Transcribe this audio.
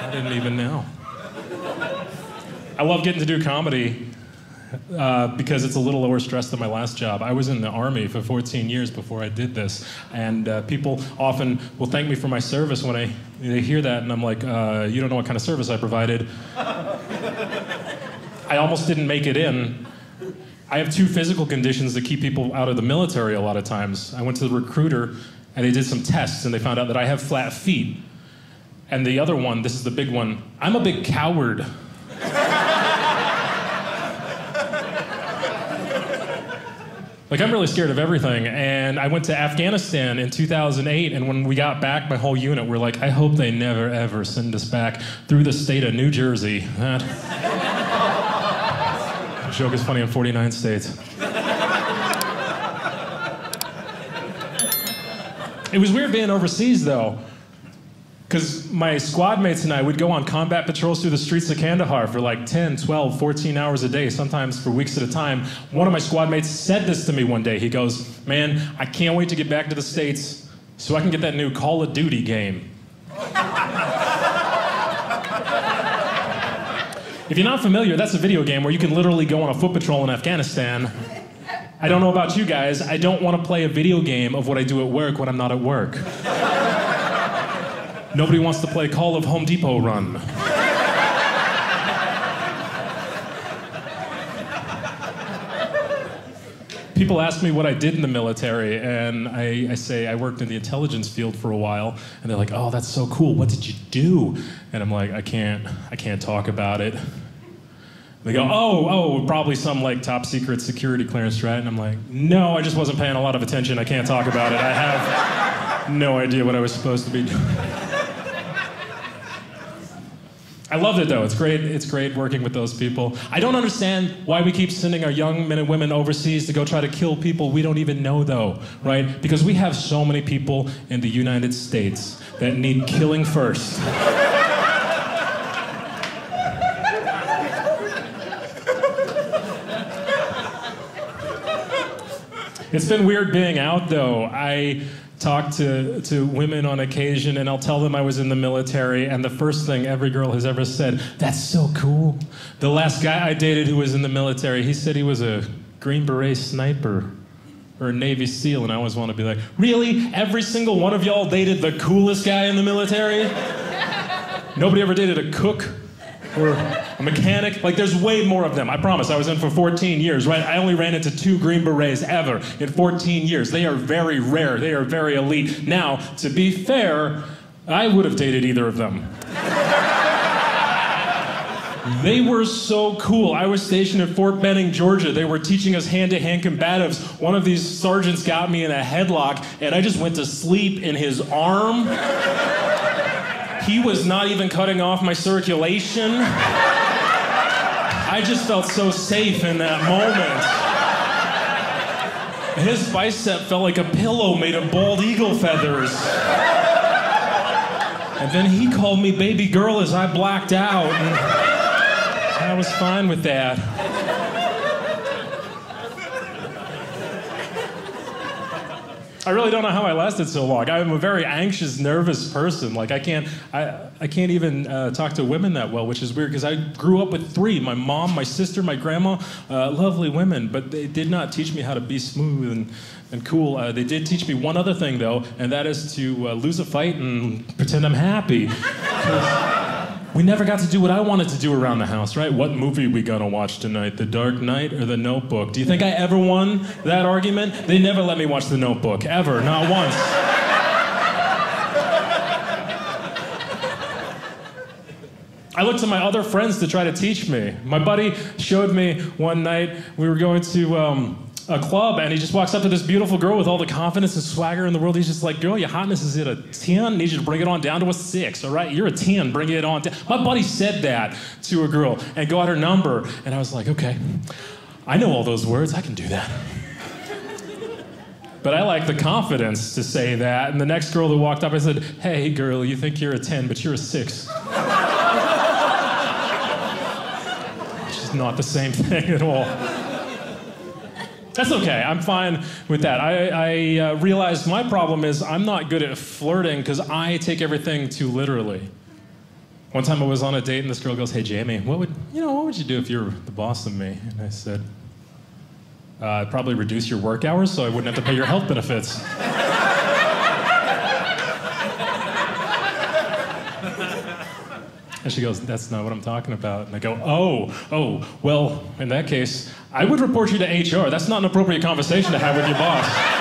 I didn't even know. I love getting to do comedy because it's a little lower stress than my last job. I was in the Army for 14 years before I did this, and people often will thank me for my service when they hear that, and I'm like, you don't know what kind of service I provided. I almost didn't make it in. I have 2 physical conditions that keep people out of the military a lot of times. I went to the recruiter, and they did some tests, and they found out that I have flat feet. And the other one, this is the big one, I'm a big coward. Like, I'm really scared of everything, and I went to Afghanistan in 2008, and when we got back, my whole unit, we're like, I hope they never, ever send us back through the state of New Jersey. That joke is funny in 49 states. It was weird being overseas, though, because my squad mates and I would go on combat patrols through the streets of Kandahar for like 10, 12, 14 hours a day, sometimes for weeks at a time. One of my squad mates said this to me one day. He goes, man, I can't wait to get back to the States so I can get that new Call of Duty game. If you're not familiar, that's a video game where you can literally go on a foot patrol in Afghanistan. I don't know about you guys, I don't want to play a video game of what I do at work when I'm not at work. Nobody wants to play Call of Home Depot Run. People ask me what I did in the military, and I say I worked in the intelligence field for a while, and they're like, oh, that's so cool, what did you do? And I'm like, I can't talk about it. They go, oh, probably some like top secret security clearance, right? And I'm like, no, I just wasn't paying a lot of attention, I can't talk about it. I have no idea what I was supposed to be doing. I loved it though, it's great working with those people. I don't understand why we keep sending our young men and women overseas to go try to kill people we don't even know though, right? Because we have so many people in the United States that need killing first. It's been weird being out though. I talk to women on occasion and I'll tell them I was in the military, and the first thing every girl has ever said, that's so cool. The last guy I dated who was in the military, he said he was a Green Beret sniper or a Navy SEAL, and I always want to be like, really? Every single one of y'all dated the coolest guy in the military? Nobody ever dated a cook or a mechanic? Like, there's way more of them. I promise, I was in for 14 years, right? I only ran into 2 Green Berets ever in 14 years. They are very rare. They are very elite. Now, to be fair, I would have dated either of them. They were so cool. I was stationed at Fort Benning, Georgia. They were teaching us hand-to-hand combatives. One of these sergeants got me in a headlock, and I just went to sleep in his arm. He was not even cutting off my circulation. I just felt so safe in that moment. His bicep felt like a pillow made of bald eagle feathers. And then he called me baby girl as I blacked out, and I was fine with that. I really don't know how I lasted so long. I'm a very anxious, nervous person. Like, I can't even talk to women that well, which is weird because I grew up with 3. My mom, my sister, my grandma, lovely women, but they did not teach me how to be smooth and cool. They did teach me one other thing, though, and that is to lose a fight and pretend I'm happy. We never got to do what I wanted to do around the house, right? What movie we gonna watch tonight? The Dark Knight or The Notebook? Do you think I ever won that argument? They never let me watch The Notebook, ever, not once. I looked to my other friends to try to teach me. My buddy showed me one night, we were going to a club, and he just walks up to this beautiful girl with all the confidence and swagger in the world. He's just like, girl, your hotness is at a 10. Need you to bring it on down to a 6, all right? You're a 10, bring it on down. My buddy said that to a girl and got her number, and I was like, okay, I know all those words, I can do that. But I like the confidence to say that, and the next girl that walked up, I said, hey, girl, you think you're a 10, but you're a 6. Which is not the same thing at all. That's okay, I'm fine with that. I realized my problem is I'm not good at flirting because I take everything too literally. One time I was on a date and this girl goes, "Hey Jamie, what would you do if you were the boss of me?" And I said, "I'd probably reduce your work hours so I wouldn't have to pay your health benefits." And she goes, "That's not what I'm talking about." And I go, oh, well, in that case, I would report you to HR. That's not an appropriate conversation to have with your boss.